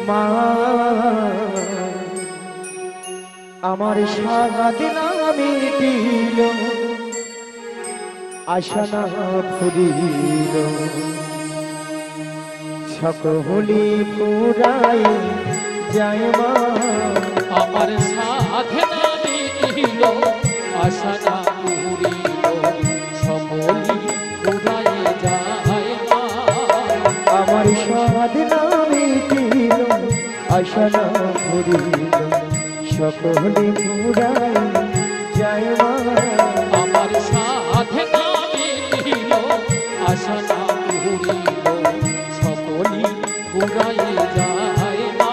মা আমার সারাদিন মিটিল আশা না ফুরিল সকলি ফুরাই যায় মা আমার সাধনা মিটিল আশা না ফুরিল সকলি ফুরাই যায় মা আমার সাধনা মিটিল আশা না ফুরিল সকলি ফুরাই যায় মা আমার সাধনা মিটিল আশা না ফুরিল সকলি ফুরাই যায় মা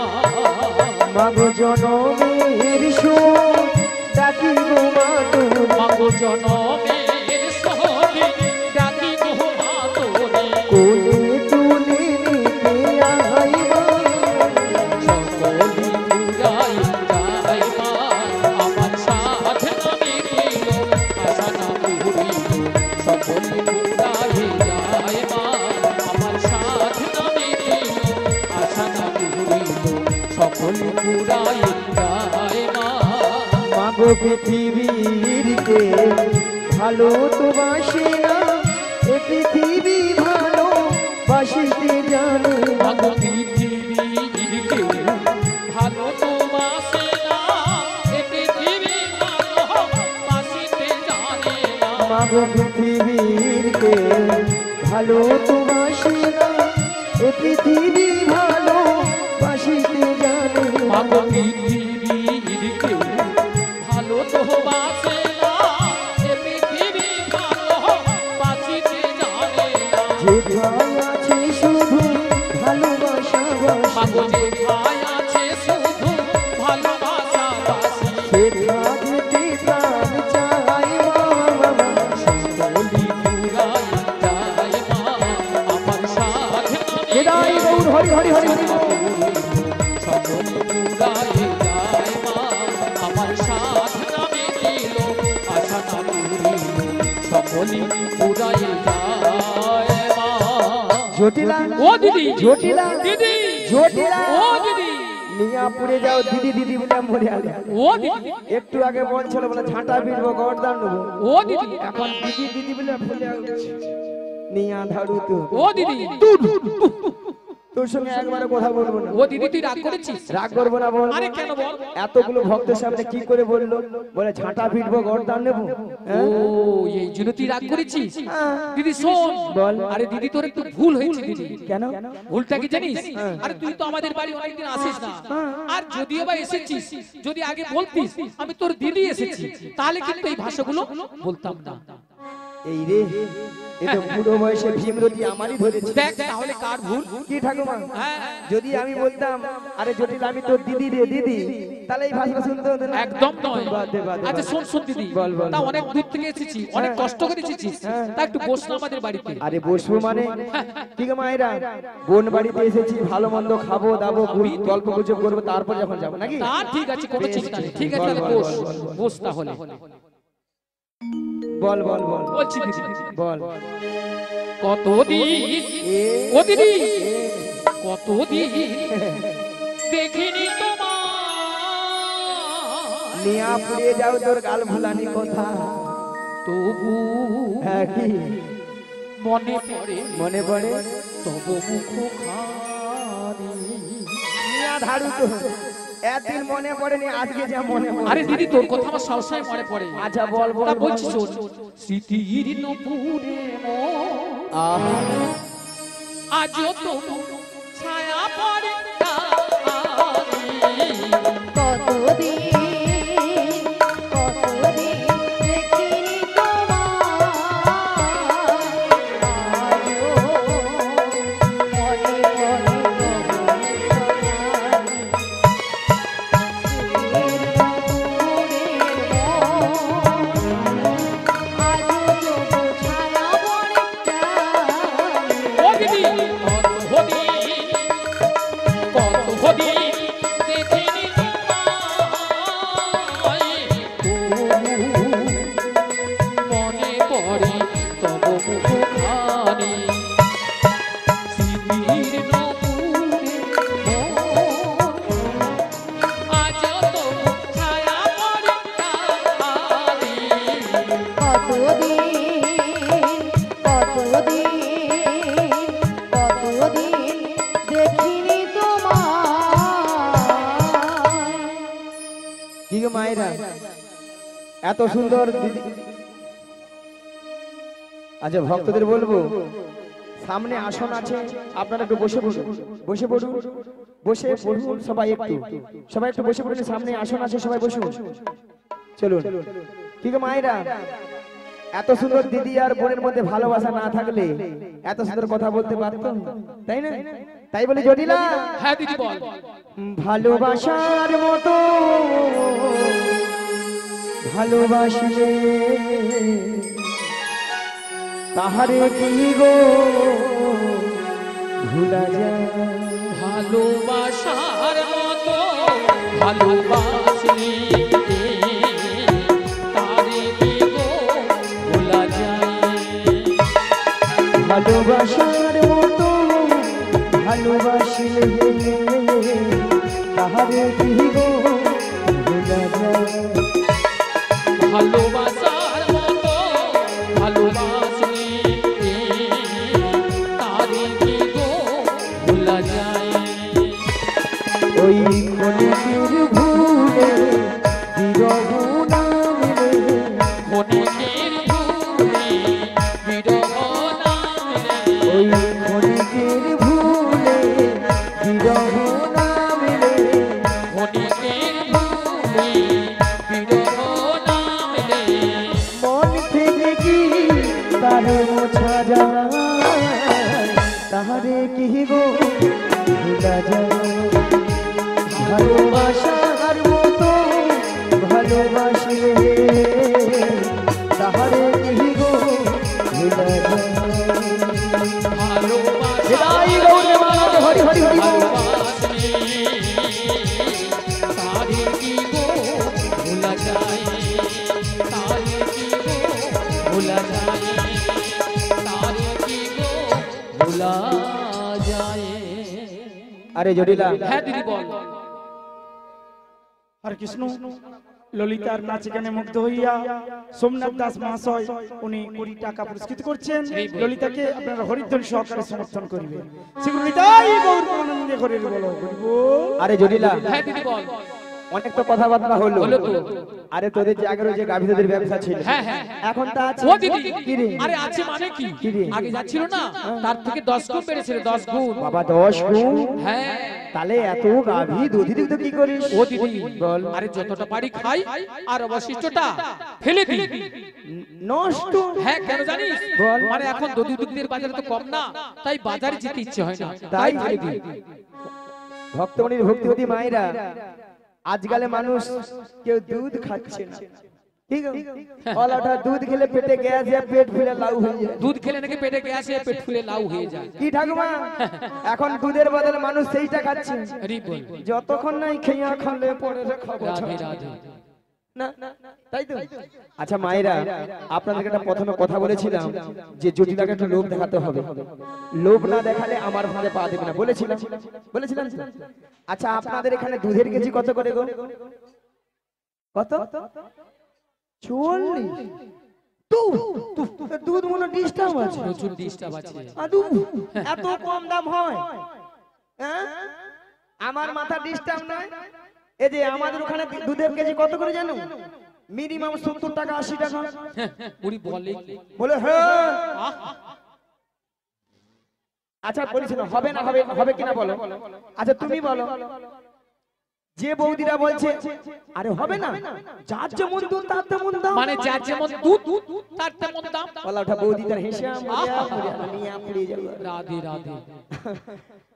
মাগো জনমের সুখ ডাকিব মা তোরে মাগো জনমের সহি ডাকি গো মা তোরে কোলে তুলে নিতে আইব সকলি ফুরাই যায় মা আমার সাধনা মিটিল আশা না ফুরিল সকলি ফুরাই যায় মা আমার সাধনা মিটিল আশা না ফুরিল সকলি ফুরাই যায় মা মাগো পৃথিবীর কে ভালো তো বাসে না এ পৃথিবী ভালো বাসিতে জানে মাগো পৃথিবীর কেউ ভালো তো বাসে না এ পৃথিবী ভালো বাসিতে জানে না মাগো পৃথিবীর কে ভালো তো বাসে না এ পৃথিবী ভালো বাসিতে জানে মাগো পৃথিবীর কেউ ভালো তো বাসে না এ পৃথিবী ভালো বাসিতে জানে না যেথায় আছে শুধু ভালোবাসা মাগো বাসি যেথায় আছে শুধু ভালোবাসা বাসি সেথাতে প্রাণ চাই মা সকলি ফুরাই যায় মা আমার সাধনা বিদায় গৌর হরি হরি হরি হরি সকলি ফুরাই যায় মা আমার সাধনা মিটিল আশা না ফুরিল সকলি ফুরাই যায় মা জটিলা ও দিদি জটিলা দিদি জটিলা ও দিদি মিয়াপুরে যাও দিদি দিদি বলে মরে আলে ও দিদি একটু আগে বলছিল বলে ঝাঁটা পিটবো গড়দান নেবো ও দিদি এখন দিদি দিদি বলে ফুলে নিয়া ধাড়ু তো ও দিদি তোর সঙ্গে একবারে কথা বলবো না ও দিদি তুই রাগ করেছিস রাগ করবো না বল আরে কেন বল এতগুলো ভক্তের সামনে কি করে বললো বলে ঝাঁটা পিটবো গড়দান নেবো ও হ্যাঁ? এই জন্য তুই রাগ করেছিস হ্যাঁ। দিদি শোন বল। আরে দিদি তোর একটু ভুল হয়েছে দিদি কেন ভুলটা কি জানিস হ্যাঁ। আরে তুই তো আমাদের বাড়ি অনেকদিন আসিস না হ্যাঁ। আর যদিও বা এসেছিস যদি আগে বলতিস আমি তোর দিদি এসেছি তাহলে কিন্তু এই ভাষাগুলো বলতাম না এই রে এটা বুড়ো বয়সে ভীমরতি আমারই ধরেছে দেখ তাহলে কার ভুল কি ঠাকুমা হ্যাঁ যদি আমি বলতাম আরে জটিল আমি তোর দিদি রে দিদি তাহলে এই ভাষা শুনতে হতো না একদম নয় বাদ দে, বাদ দে, আচ্ছা বাদ দে। শোন শোন দিদি বল, বল, তা বল। অনেক দূর থেকে এসেছি অনেক কষ্ট করে এসেছিস হ্যাঁ। তা একটু বস না আমাদের বাড়িতে আরে বসবো মানে ঠিক মায়েরা বোন বাড়িতে এসেছি ভালো মন্দ খাবো দাবো গল্প গুজব করবো তারপর যখন যাবো নাকি তা ঠিক আছে কোনো বেশ, চিন্তা নেই ঠিক। ঠিক আছে বল, তাহলে বল, বস বল, বল। বস তাহলে বল বল বল বলছি দিদি বল কতদিন এ ও দিদি এ, কতদিন দেখিনি তোমার নিয়া পুড়িয়ে যাও তোর গাল ভুলানি কথা তবু হ্যাঁ কি মনে পড়ে মনে পড়ে তবু মুখখানি নিয়া ধাড়ু তো একদিন মনে পড়েনি আজকে যা মনে পড়ে আরে দিদি তোর কথা আমার সবসময় মনে পড়ে আচ্ছা বল বল তা বল, বলছি বল। শোন স্মৃতির নপুরে আহা আজও তো ছায়া পড়ে কতদিন দেখিনি তোমায় আজও মনে গো মায়েরা, এত সুন্দর দিদি। আচ্ছা ভক্তদের বলবো, সামনে আসন আছে, আপনারা একটু বসে পড়ুন, বসে পড়ুন, বসে পড়ুন সবাই একটু বসে পড়ুন, সামনে আসন আছে, সবাই বসুন। চলুন। কি গো মায়েরা, এত সুন্দর দিদি আর বোনের মধ্যে ভালোবাসা না থাকলে এত সুন্দর কথা বলতে পারতো, তাই না? তাই বলে জটিলা, হ্যাঁ দিদি বল। ভালোবাসার মতো ভালোবাসলে তাহারে কি গো ভুলা যায়? ভালোবাসার মতো ভালোবাসলে তারে কি গো ভোলা যায়? ভালোবাসার মতো ভালোবাসলে তাহারে কি গো ভুলা যায়? ভালোবাসার মতো ভালোবাসলে তারে কি গো ভোলা যায়? ওই ক্ষণিকের ভুলে বিরহ না মিলে, ক্ষণিকের ভুলে বিরহ না মিলে, ওই ক্ষণিকের ভুলে বিরহ না মিলে, ক্ষণিকের ভুলে বিরহ না মিলে, মন থেকে কি তারে মোছা যায়? তাহারে কি গো ভুলা যায়? ভালোবাসার মতো ভালোবাসলে তাহারে কি গো ভুলা যায়? জয় গৌর মাধব, হরি হরি হরি বল। তারে কি গো ভোলা যায়? তারে কি গো ভোলা যায়? তারে কি গো ভোলা যায়? আরে জটিলা, হ্যাঁ দিদি বল। হরে কৃষ্ণ। ললিতার নাচে গানে মুগ্ধ হইয়া সোমনাথ দাস মহাশয় উনি 20 টাকা পুরস্কৃত করছেন। ললিতাকে আপনারা হরিধ্বনি সহকারে সমর্থন করিবেন। সেগুলো নিতাই গৌর আনন্দে করে বলো বল। আরে জটিলা, হ্যাঁ দিদি বল। অনেক তো কথাবার্তা হলো। হলো তো। আরে তোদের যে আগের যে গাভীদের ব্যবসা ছিল, হ্যাঁ হ্যাঁ এখন তা আছে? ও দিদি, কি রে? আরে আছে মানে কি? কি রে? আগে যাচ্ছিল না, তার থেকে 10 গুণ বেড়েছিল, 10 গুণ। বাবা 10 গুণ? হ্যাঁ তাহলে এত গাভী দুধ দিতে কি করিস? ও দিদি বল। আরে যতটা পারি খাই আর অবশিষ্টটা ফেলে দিই। নষ্ট? হ্যাঁ কেন জানিস? বল। মানে এখন দুধের বাজার তো কম না, তাই বাজারে যেতে ইচ্ছে হয় না, তাই তাই ফেলে দিই। ভক্তমণির ভক্তিবতী মায়েরা, আজকালে মানুষ কেউ দুধ খাচ্ছে না, ঠিক আছে? অলাটা দুধ খেলে পেটে গ্যাস या পেট ফুলে লাউ হয়ে যায়। দুধ খেলে নাকি পেটে গ্যাস হয়, পেট ফুলে লাউ হয়ে যায়। কি ঠাকুমা, এখন দুধের বদলে মানুষ সেইটা খাচ্ছে। আরে বল। যতক্ষণ নাই খেয়া খালে পরে খাবো রাধে রাধে। না, তাই তো? আচ্ছা মায়েরা, আপনাদেরকে একটা প্রথমে কথা বলেছিলাম যে জটিলাকে একটু লোভ দেখাতে হবে, লোভ না দেখালে আমার ভাঁজে পা দেবে না, বলেছিলাম তো? আচ্ছা আপনাদের এখানে দুধের কেজি কত করে গো? কত? 40? দুধ মনে ডিস্টার্ব আছে, প্রচুর ডিস্টার্ব আছে। আদু এত কম দাম হয়? হ্যাঁ, আমার মাথা ডিস্টার্ব নয়। এই যে আমাদের ওখানে দুধের কেজি কত করে জানো? মিনিমাম 70 টাকা 80 টাকা। পুরি বলে কি? বলে হ্যাঁ। আহ, আচ্ছা বলিস না, হবে না, হবে কিনা বলো? আচ্ছা তুমি বলো। যে বৌদিরা বলছে আরে হবে না, যার যেমন দুধ তার তেমন দাম, মানে যার যেমন দুধ তার তেমন দাম। বলা ওটা বৌদিটার হেসে নিয়ে পড়ে যাবে। রাধে রাধে।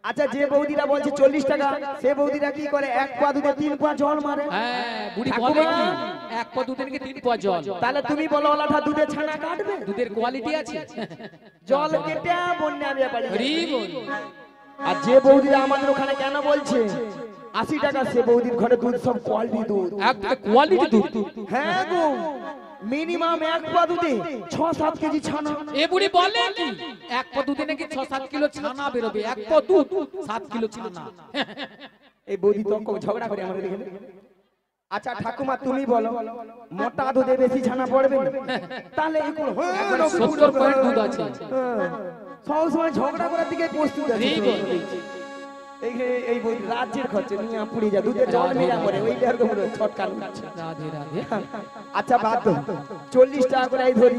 আচ্ছা যে বৌদিরা বলছে 40 টাকা, সে বৌদিরা কি করে? 1 পা দুধে 3 পা জল মারে। হ্যাঁ বুড়ি বলে কি? 1 পা দুধে নাকি 3 পা জল। তাহলে তুমি বলো ওলাটা দুধে ছানা কাটবে? দুধের কোয়ালিটি আছে? জল কেটে বন্যা ব্যাপারী। হরি বল। আর যে বৌদিরা আমাদের ওখানে কেন বলছে 80 টাকা, সে বৌদির ঘরে দুধ সব কোয়ালিটি দুধ। একটা কোয়ালিটি দুধ। হ্যাঁ গো, মিনিমাম 1 পা দুধে 6-7 কেজি ছানা। এ বুড়ি বলে কি? 1 পা দুধে নাকি 6-7 কিলো ছানা বেরোবে। 1 পা দুধ 7 কিলো ছানা। এই বৌদি তো ঝগড়া করে আমাদের এখানে। আচ্ছা ঠাকুমা তুমি বলো, মোটা দুধে বেশি ছানা পড়বে না? তাহলে এগুলো 70 পয়েন্ট দুধ আছে। সব সময় ঝগড়া করার দিকে প্রস্তুত আছে। হরি বল। এই রাজ্যের খরচে নিয়ে পুড়ে যা দুধের জল মেরা মরে ওইটা আর কোনো ছটকা লুটছে। রাধে রাধে। আচ্ছা বাদ দাও 40 টাকা করে এই ধরি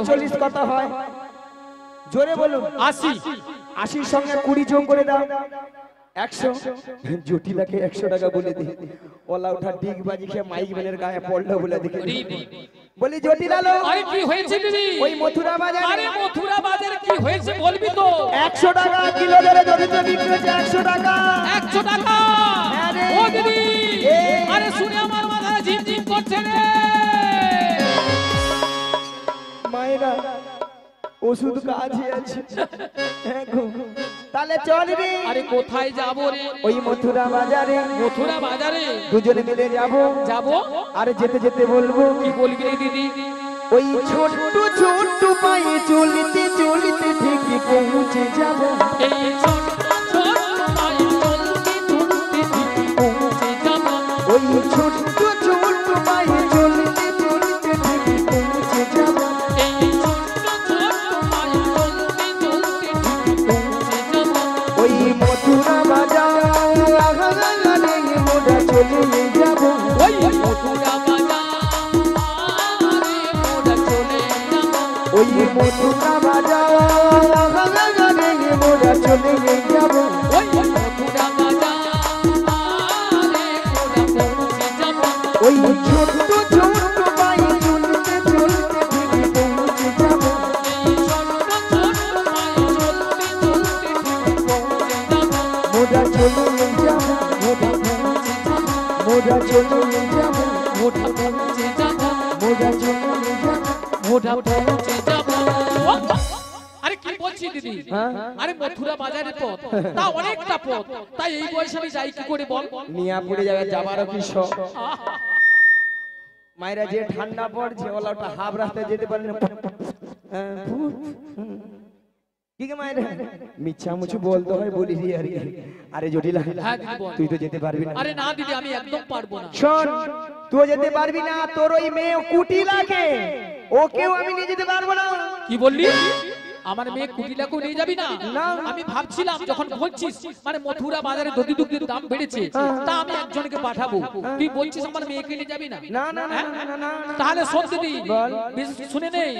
40 কত হয় জোরে বলুন 80 80 সঙ্গে 20 যোগ করে দাও 100 জটিলাকে 100 টাকা বলে দি ওলা উঠা ডিগ বাজি খেয়ে মাইক বেনের গায়ে পড়লো বলে দেখে বলি জটিলা লো আরে কি হয়েছে দিদি? ওই মথুরা বাজারে আরে মথুরা বাজারে কি হয়েছে বলবি তো? 100 টাকা কিলো ধরে দরিদ্র বিক্রি হচ্ছে 100 টাকা 100 টাকা। হ্যাঁ রে। ও দিদি এ। আরে শুনে আমার মাথা ঝিমঝিম করছে রে। মায়েরা ওষুধ কাজে আছে হ্যাঁ গো। তাহলে চল রে আরে কোথায় যাব রে? ওই মথুরা বাজারে মথুরা বাজারে দুজনে মিলে যাব যাব। আরে যেতে যেতে বলবো কি বলবি রে দিদি? ওই ছোট্ট ছোট্ট পায়ে চলতে চলতে ঠিকই পৌঁছে যাব এই ছোট ছোট পায়ে চলতে চলতে ঠিকই পৌঁছে যাব। ওই ছোট্ট ছোট্ট পায়ে চলতে চলতে ঠিকই পৌঁছে যাব এই ছোট ছোট পায়ে চলতে চলতে ঠিকই পৌঁছে যাব। ওই মথুরা বাজারে মোড়া চলে যাব ওই মথুরা বাজারে মোরা চলে যাব। ওই মথুরা বাজারে মোড়া চলে যাব ওই মথুরা বাজারে মোরা পৌঁছে যাব। ওই ছোট্ট ছোট্ট পায়ে চলতে চলতে ঠিকই পৌঁছে যাব এই ছোট ছোট পায়ে চলতে চলতে ঠিকই পৌঁছে যাব। মোড়া চলে যাব মোড়া চলে যাব মোরা পৌঁছে যাব। মোড়া চলে যাব মোরা পৌঁছে যাব। আরে কি বলছি দিদি? হ্যাঁ? আরে মথুরা বাজারের পথ তা অনেকটা পথ, তাই এই বয়সে আমি যাই কি করে বল? মিয়াপুরে যাবে যাবারও কি শখ মায়েরা যে ঠান্ডা পড়ছে ওলা ওটা হাফ রাস্তায় যেতে পারে না কি গে মায়েরা মিচ্ছা মুছু বলতে হয় বলি রে আরে আরে জটিলা হ্যাঁ দিদি বল। তুই তো যেতে পারবি না আরে না দিদি আমি একদম পারবো না। শোন তুই যেতে পারবি না তোর ওই মেয়ে কুটি লাগে ওকেও আমি নিয়ে যেতে পারবো না কি বললি? আমার মেয়ে কুটিলাকেও নিয়ে যাবি না? না। আমি ভাবছিলাম যখন বলছিস মানে মথুরা বাজারে দধি দুগ্ধের দাম বেড়েছে তা আমি একজনকে পাঠাবো, তুই বলছিস আমার মেয়েকে নিয়ে যাবি না? না না না হ্যাঁ? না না না তাহলে শোন দিদি বল। বেশ শুনে নেই,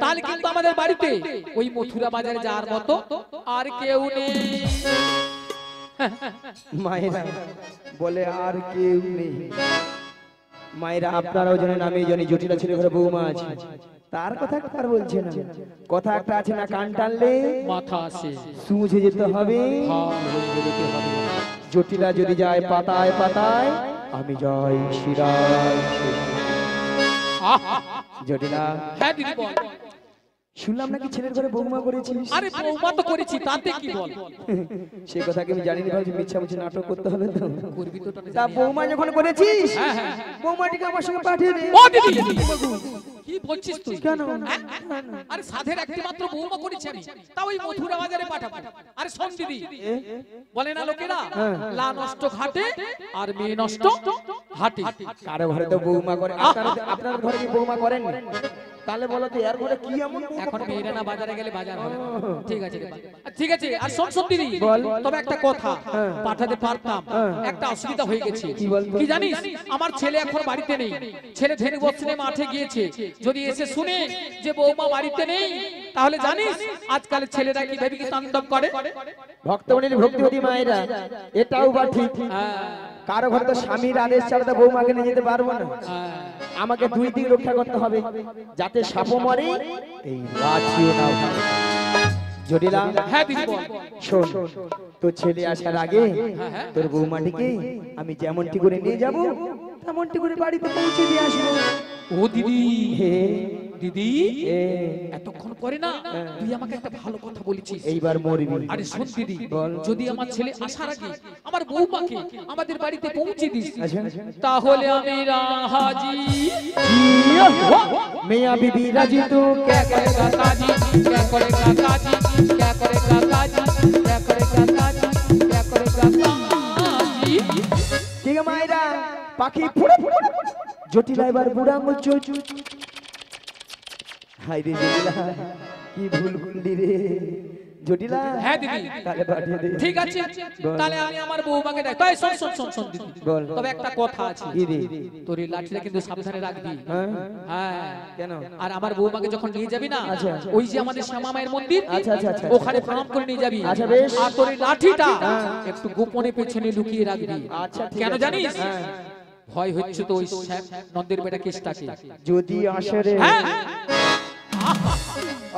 তাহলে কিন্তু আমাদের বাড়িতে ওই মথুরা বাজারে যাওয়ার মতো আর কেউ নেই। মায়েরা বলে আর কেউ নেই মায়েরা আপনারাও জানেন আমি জানি জটিলা ছেলে ঘরে বৌমা আছে তার কথা একটা আর বলছে না কথা একটা আছে না কান টানলে মাথা আসে সুঝে যেতে হবে জটিলা যদি যায় পাতায় পাতায় আমি যাই শিরায় জটিলা হ্যাঁ দিদি বল। শুনলাম নাকি ছেলের ঘরে বৌমা করেছিস আরে বৌমা তো করেছি, তাতে কি বল? সে কথা কি আমি জানি না ভাবছি মিথ্যা মুছে নাটক করতে হবে তো করবি তো আমি তা জানি। বৌমা যখন করেছিস হ্যাঁ, হ্যাঁ। বৌমাটিকে আমার সঙ্গে পাঠিয়ে দে ও দিদি কি বলছিস তুই? কেন? হ্যাঁ? আরে সাধের একটি মাত্র বৌমা করেছি আমি, তা ওই মথুরা বাজারে পাঠাবো। আরে শোন দিদি বলে না লোকেরা লা নষ্ট ঘাটে আর মেয়ে নষ্ট হাটে। কারো ঘরে তো বৌমা করে আপনার ঘরে কি বৌমা করেন তাহলে বলো তো এর ঘরে কি এমন বৌমা এখন মেয়েরা না বাজারে গেলে বাজার হবে না। ঠিক আছে রে বাবা। ঠিক আছে আর শোন শোন দিদি বল। তবে একটা কথা পাঠাতে পারতাম, একটা অসুবিধা হয়ে গেছে। কি বলতো? কি জানিস আমার ছেলে এখন বাড়িতে নেই, ছেলে ধেনু বৎসনে মাঠে গিয়েছে। যদি এসে শুনে যে বৌমা বাড়িতে নেই তাহলে জানিস আজকাল ছেলেরা কি ভেবে কি তাণ্ডব করে। ভক্তমণির ভক্তিবতী মায়েরা এটাও বা ঠিক হ্যাঁ, কারো ঘরে তো স্বামীর আদেশ ছাড়া তো বৌমাকে নিয়ে যেতে পারবো না হ্যাঁ। আমাকে দুই দিক রক্ষা করতে হবে যাতে সাপও মরে এই লাঠিও না ভাঙে জটিলা হ্যাঁ দিদি বল। শোন তোর ছেলে আসার আগে হ্যাঁ, হ্যাঁ। তোর বৌমাটিকে আমি যেমনটি করে নিয়ে যাব তেমনটি করে বাড়িতে পৌঁছে দিয়ে আসবো ও দিদি হে দিদি এ এতক্ষণ পরে না তুই আমাকে একটা ভালো কথা বলেছিস। এইবার মরবি আরে শোন দিদি বল। যদি আমার ছেলে আসার আগে আমার বৌমাকে আমাদের বাড়িতে পৌঁছে দিস আচ্ছা তাহলে আমি রাহাজি। মিয়া বিবি রাজি তো क्या करेगा काजी, क्या करेगा काजी, क्या करेगा काजी, क्या करेगा काजी, क्या करेगा काजी। ঠিক আছে মায়েরা পাখি ফুড়ে ফুড়ে জটিলা এবার বুড়া আঙুল চুল চুল হাই রে জটিলা কি ভুল করলি রে জটিলা হ্যাঁ দিদি তাহলে পাঠিয়ে দে। ঠিক আছে তাহলে আমি আমার বৌমাকে ডাক তাই শোন শোন শোন শোন দিদি বল। তবে একটা কথা আছে কি রে? তোর এই লাঠিটা কিন্তু সাবধানে রাখবি হ্যাঁ? হ্যাঁ কেন? আর আমার বৌমাকে যখন নিয়ে যাবি না আচ্ছা। ওই যে আমাদের শ্যামা মায়ের মন্দির আচ্ছা, আচ্ছা, আচ্ছা। ওখানে প্রণাম করে নিয়ে যাবি আচ্ছা, বেশ। আর তোর এই লাঠিটা হ্যাঁ। একটু গোপনে পেছনে লুকিয়ে রাখবি আচ্ছা, ঠিক কেন আছে। জানিস হ্যাঁ। ভয় হচ্ছে তো ওই নন্দের বেটা কেসটাকে যদি আসে রে হ্যাঁ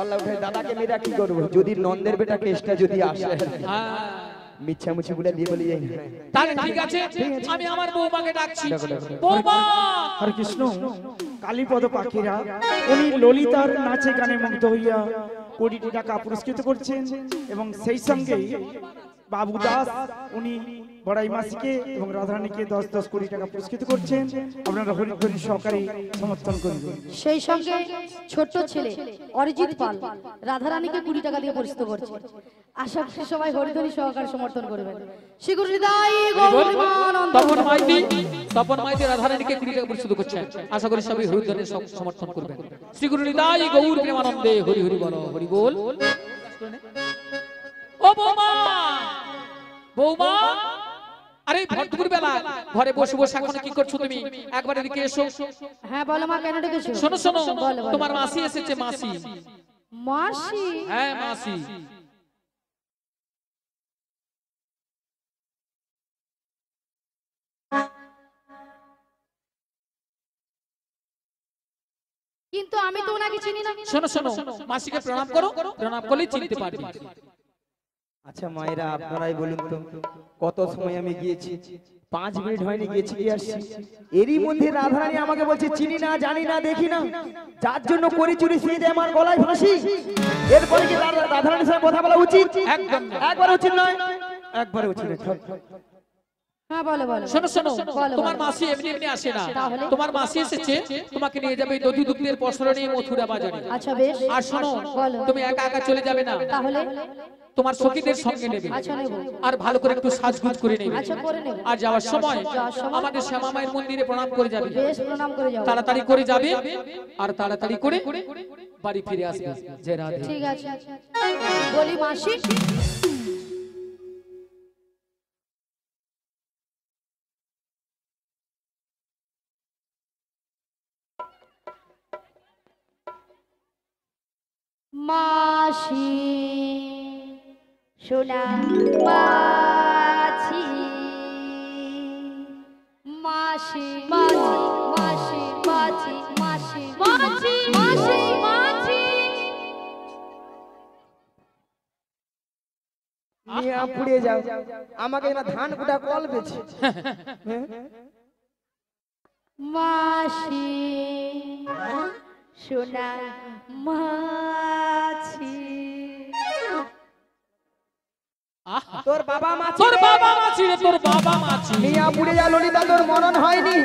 আল্লাহ উঠে দাদাকে মেয়েরা কি করবো যদি নন্দের বেটা কেসটা যদি আসে হ্যাঁ মিছামুছি গুলা দিয়ে বলে যাই না। তাহলে ঠিক আছে আমি আমার বৌমাকে ডাকছি ডাকো, ডাকো। বৌমা হরে কৃষ্ণ কালীপদ পাখিরা উনি ললিতার নাচে গানে মুগ্ধ হইয়া কোটিটি টাকা পুরস্কৃত করছেন এবং সেই সঙ্গে বাবু দাস উনি বড়াই মাসিকে এবং রাধারানীকে 10 কোটি টাকা পুরস্কৃত করছেন আপনারা হরিধ্বনি সহকারে সমর্থন করবেন। সেই সঙ্গে ছোট্ট ছেলে অরিজিৎ পাল রাধারানীকে 20 টাকা দিয়ে পুরস্কৃত করছে। আশা করি সবাই হরিধ্বনি সহকারে সমর্থন করবেন। শ্রীগুরুদাই তপন মাইতি রাধারানীকে 20 টাকা পুরস্কৃত করছেন আশা করি সবাই হরিধনের সমর্থন করবেন শ্রী গুরু নিতাই গৌর প্রেমানন্দে হরি হরি বল হরি বল ও বৌমা বৌমা আরে ভরপুর বেলা ঘরে বসে বসে এখন কি করছো তুমি একবার এদিকে এসো হ্যাঁ বলো মা কেন ডেকেছো? শোনো শোনো বলো, বলো। তোমার মাসি এসেছে মাসি মাসি হ্যাঁ মাসি কিন্তু আমি তো ওনাকে চিনি না। শোনো শোনো মাসিকে প্রণাম করো প্রণাম করলেই চিনতে পারবে আচ্ছা মায়েরা আপনারাই বলুন তো কত সময় আমি গিয়েছি 5 মিনিট হয়নি গিয়েছি কি আসছি এরই মধ্যে রাধারানী আমাকে বলছে চিনি না জানি না দেখি না যার জন্য করি চুরি সিয়ে দেয় আমার গলায় ফাঁসি এরপরে কি রাধারানীর সঙ্গে কথা বলা উচিত একদম না। একবার উচিত নয় একবারে উচিত নয় হ্যাঁ বলো বলো। শোনো শোনো বলো, তোমার বলো। মাসি এমনি এমনি আসে না তাহলে? তোমার মাসি এসেছে তোমাকে নিয়ে যাবে দধি দুগ্ধের পসরা নিয়ে মথুরা বাজারে আচ্ছা বেশ। আর শোনো বলো। তুমি একা একা চলে যাবে না তাহলে তোমার সখীদের সঙ্গে নেবে আচ্ছা নেব। আর ভালো করে একটু সাজগুজ করে নেবে আচ্ছা করে নেব। আর যাওয়ার সময় যাওয়ার সময় আমাদের শ্যামা মায়ের মন্দিরে প্রণাম করে যাবে বেশ প্রণাম করে যাও। তাড়াতাড়ি করে যাবে আর তাড়াতাড়ি করে বাড়ি ফিরে আসবে জয় রাধে ঠিক আছে বলি মাসি মাসি সোনা মাছি মাসি মাছি মাছি মাছি মাছি মাছি মাছি নিয়ে পুড়িয়ে যাও আমাকে না ধান কুটা কল বেছে মাসি সোনা মাছি আহা, তোর বাবা মাছি তোর বাবা মাছি রে তোর বাবা মাছি নিয়ে পুড়ে যা ললিতা তোর মরণ হয়নি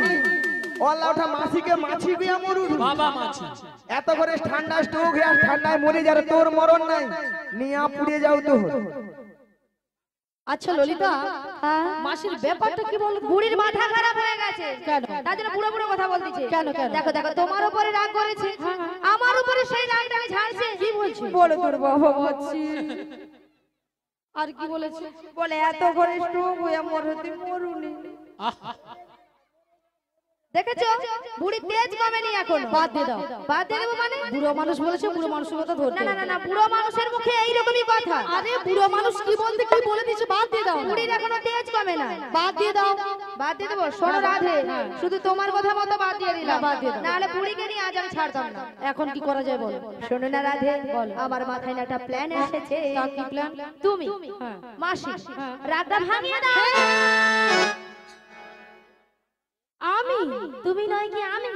আল্লাহ ওঠা মাছিকে মাছি গিয়া মরুন বাবা মাছি এত করে ঠান্ডা স্ট্রোক হয়ে আর ঠান্ডায় মরে যাবে তোর মরণ নাই নিয়ে পুড়ে যাও তো আচ্ছা ললিতা মাসির ব্যাপারটা কি বলো তো? বুড়ির মাথা খারাপ হয়ে গেছে কেন? তার জন্য বুড়ো বুড়ো কথা বলতেছে কেন, কেন? দেখো দেখো তোমার উপরে রাগ করেছে আমার উপরে সেই রাগটা আমি ঝাড়ছে কি বলছি? বলে তোর বাবা মাছি আর কি বলেছে? বলে এত করে স্ট্রোক হয়ে মরতে মরুনি আহা, দেখেছো বুড়ি তেজ কমেনি এখন বাদ দিয়ে দাও। বাদ দিয়ে দেবো মানে বুড়ো মানুষ বলেছে বুড়ো মানুষের কথা ধরতে না না হবে। না না বুড়ো মানুষের মুখে এইরকমই কথা আরে বুড়ো মানুষ কি বলতে কি বলে দিচ্ছে বাদ দিয়ে দাও না। বুড়ির এখনো তেজ কমে না বাদ দিয়ে দাও। বাদ দিয়ে দেবো শোনো রাধে শুধু তোমার কথা মতো বাদ দিয়ে দিলাম বাদ দিয়ে দাও। নাহলে বুড়িকে নিয়ে আজ আমি ছাড়তাম না এখন কি করা যায় বলো? শোনো না রাধে বলো। আমার মাথায় না একটা প্ল্যান এসেছে তা কি প্ল্যান? তুমি হ্যাঁ। মাসি হ্যাঁ। রাগটা ভাঙিয়ে দাও আমি তুমি নয় কি আমি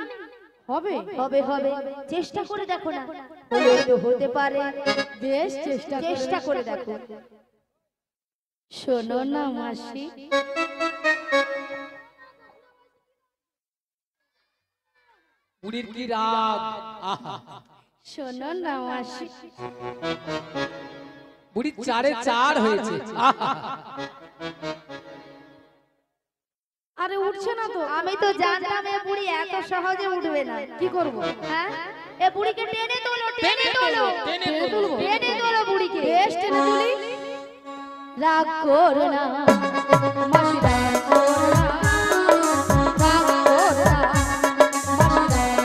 হবে হবে হবে চেষ্টা করে দেখো না হলে তো হতে পারে বেশ চেষ্টা চেষ্টা করে দেখো শোনো না মাসি বুড়ির কি রাগ আহা, শোনো না মাসি বুড়ি 4-এ 4 হয়েছে আহা, আরে উঠছে না তো। আমি তো জানতাম এ বুড়ি এত সহজে উঠবে না। কি করব? হ্যাঁ, এ বুড়িকে টেনে তোলো, টেনে তোলো, টেনে তোলো। টেনে তোলো বুড়িকে। বেশ টেনে তুলি। রাগ করো না মাসি, রাগ করো না, রাগ করো না মাসি, রাগ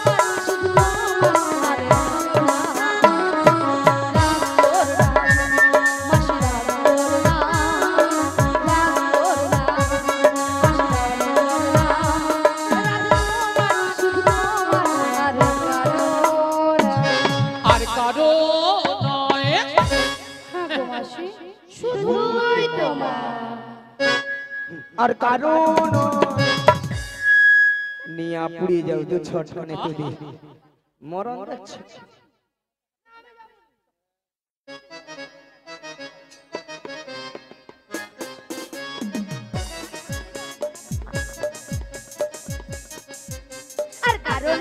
করো না, শুধু আমার করো না, রাগ করো না মাসি, রাগ করো না, রাগ করো না মাসি, রাগ করো না, রাগ করো না, শুধু আমার করো না। আর কারো নয়। হ্যাঁ গো মাসি, শুধুই তোমার। আর কারণ নিয়া পুড়িয়ে যাও তো ছটকনে তুলি মরণ যাচ্ছে। আর কারণ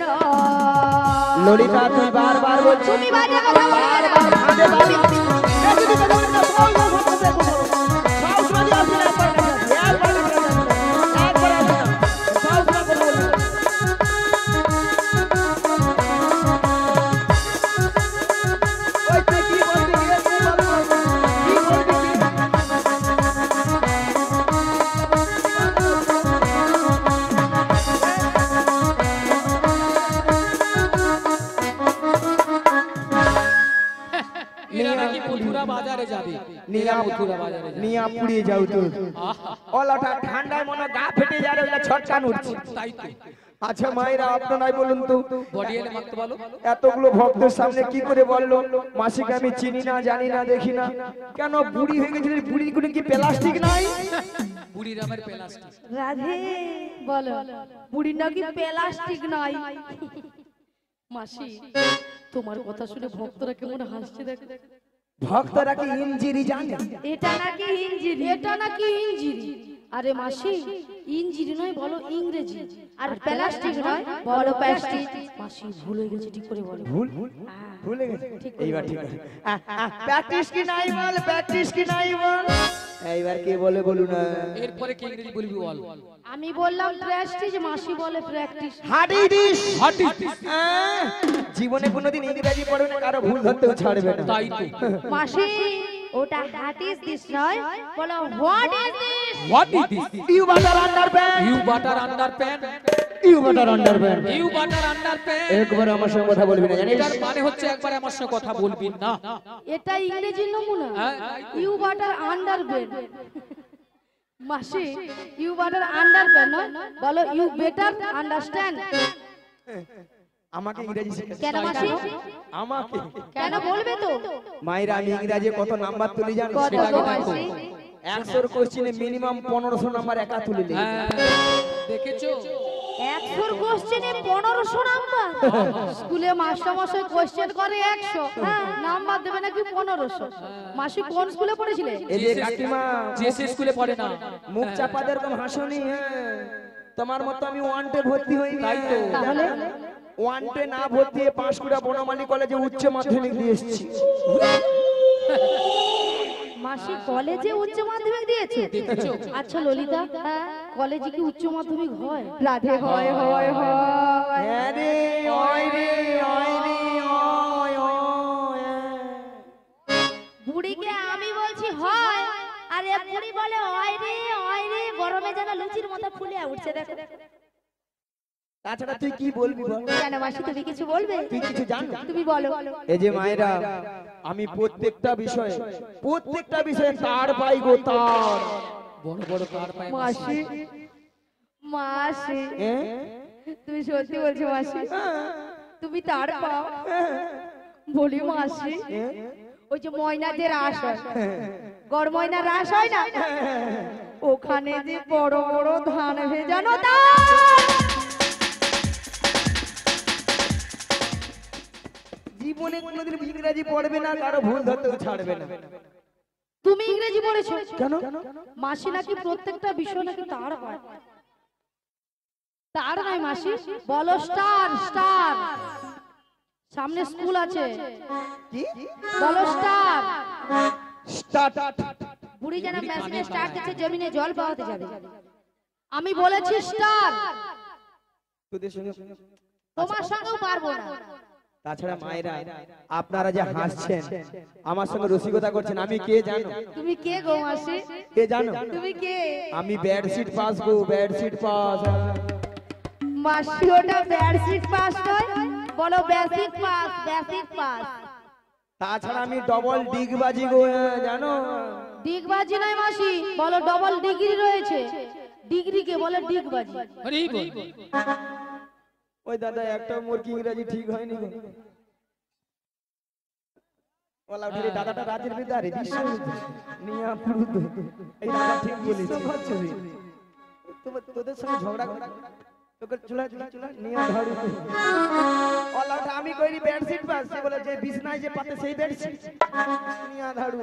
ললিতা তুই বারবার বলছিস তুমি বাজে কথা বলবে না। আগে বাড়ি এই যদি কথা বলি না সব লোক ভাবতে বলবো সব সময় আসবে না একবার একবার আসবে না সব সময় কথা বলবো। ওই তুই কি বলবি কি বলবি এরা নাকি মথুরা বাজারে যাবে। নিয়া মথুরা বাজারে যাবে। নিয়া পুড়িয়ে যাও তো আহা, ওলাটা ঠান্ডায় মনে গা ফেটে যাবে ওটা ছটকান উঠছে। তাই তো। আচ্ছা মায়েরা আপনারাই বলুন তো বডি এলে মাখতে বলো। এতগুলো ভক্তের সামনে কি করে বললো মাসিকে আমি চিনি না জানি না দেখি না কেন বুড়ি হয়ে গেছিল বুড়ি গুলো কি প্লাস্টিক নাই? বুড়ি রামের প্লাস্টিক। রাধে বলো, বুড়ি নাকি প্লাস্টিক নাই? মাসি তোমার কথা শুনে ভক্তরা কেমন হাসছে দেখো। ভক্তরা কি ইঞ্জিরি জানে? এটা নাকি ইঞ্জিরি, এটা নাকি ইঞ্জিরি। আরে মাসি ইঞ্জিরি নয় বলো ইংরেজি, আর প্লাস্টিক নয় বলো প্লাস্টিক। মাসি ভুল হয়ে গেছে, ঠিক করে বলো। ভুল ভুলে গেছে এইবার ঠিক আছে। প্র্যাকটিস কি নাই বল, প্র্যাকটিস কি নাই বল, এইবার কে বলে বলুন না। এরপরে কি ইংরেজি বলবি বল। আমি বললাম প্র্যাকটিস, মাসি বলে প্র্যাকটিস। হাডি দিস হাটি। জীবনে কোনোদিন ইংরেজি পড়বে না, কারো ভুল ধরতেও ছাড়বে না। তাই তো। মাসি ওটা হোয়াট ইজ দিস নয়, বলো what is this. What is this? You butter underpants, you butter underpants. You butter underpants. You butter underpants. একবার আমার সঙ্গে কথা বলবি না জানিস? এটার মানে হচ্ছে একবার আমার সঙ্গে কথা বলবি না। এটা ইংরেজি নমুনা। হ্যাঁ, ইউ বাটার আন্ডারবেড। মাসি ইউ বাটার আন্ডারবেড নয় বলো ইউ বেটার আন্ডারস্ট্যান্ড। আমাকে ইংরেজি শেখাচ্ছে। কেন মাসি? আমাকে কেন বলবে তো? মায়েরা আমি ইংরেজি কত নাম্বার তুলি জানিস? কত সেটাকে গো দেখো। মাসি? 100 কোশ্চেনে মিনিমাম 1500 নাম্বার একা তুলে দিই। হ্যাঁ, দেখেছো? 100 কোশ্চেনে 1500 নাম্বার। স্কুলে মাস্টার মশাই কোশ্চেন করে 100, নাম্বার দেবে নাকি 1500। মাসি কোন স্কুলে পড়েছিলে? এই যে কাকিমা জেসি স্কুলে পড়ে না। মুখ চাপা দিয়ে এরকম হাসনি। হ্যাঁ তোমার মতো আমি ওয়ানটে ভর্তি হইনি। তাই তো। তাহলে ওয়ানটে না ভর্তি হয়ে পাঁশকুড়া বনমালী কলেজে উচ্চ মাধ্যমিক দিয়ে এসেছি। মাসি কলেজে উচ্চ মাধ্যমিক দিয়েছে? দেখেছো? আচ্ছা ললিতা, কলেজে কি উচ্চ মাধ্যমিক হয়? রাধে হয় হয় হয়। হ্যাঁ রে ওই রে ওই রে ওই ওই। বুড়িকে আমি বলছি হয়, আর এ বুড়ি বলে ওই রে গরমে যেন লুচির মতো ফুলে উঠছে। দেখো তাছাড়া তুই কি বলবি বল? কেন মাসি তুমি কিছু বলবে? তুই কিছু জানো? তুমি বলো। এই যে মায়েরা আমি প্রত্যেকটা বিষয়ে তার পাই গো তার। বড় বড় কার পায় মাসি মাসি হ্যাঁ? তুমি সত্যি বলছো মাসি? তুমি তার পাও? বলি মাসি ওই যে ময়নাদের রাস হয়, গড় ময়না রাস হয় না, ওখানে যে বড় বড় ধান ভেজানো তা জীবনে কোনোদিন ইংরেজি পড়বে না, কারো ভুল ধরতেও ছাড়বে না। তুমি ইংরেজি পড়েছো কেন? মাসি নাকি প্রত্যেকটা বিষয় নাকি তার হয়। তার নয় মাসি, বলো স্টার। স্টার সামনে স্কুল আছে, কি? বলো স্টার। স্টার্ট বুড়ি যেন মেশিনে স্টার্ট দিচ্ছে জমিনে জল পাওয়াতে যাবে। আমি বলেছি স্টার, তোদের সঙ্গে তোমার সঙ্গেও পারবো না। তাছাড়া মায়েরা আপনারা যে হাসছেন আমার সঙ্গে রসিকতা করছেন, আমি কে জানো? তুমি কে গো মাসি? কে জানো? তুমি কে? আমি বেডশিট পাস গো, বেডশিট পাস। মাসি ওটা বেডশিট পাস নয়, বলো বেসিক পাস, বেসিক পাস। তাছাড়া আমি ডবল ডিগবাজি গো, জানো? ডিগবাজি নয় মাসি, বলো ডবল ডিগ্রি রয়েছে। ডিগ্রি কে বলে ডিগবাজি। হরি বল। ওই দাদা একটা মোর কি ইংরেজি ঠিক হয়নি গো। ওলা উঠে দাদাটা রাতের বিদারে বিশ্ব নিয়া পুরুত। এই দাদা ঠিক বলেছে। তোদের সঙ্গে ঝগড়া তোকে চুলা নিয়া ধরু। ওলা উঠে আমি কইরি বেডশিট পাস, সে বলে যে বিছনায় যে পাতে সেই বেডশিট নিয়া ধরু।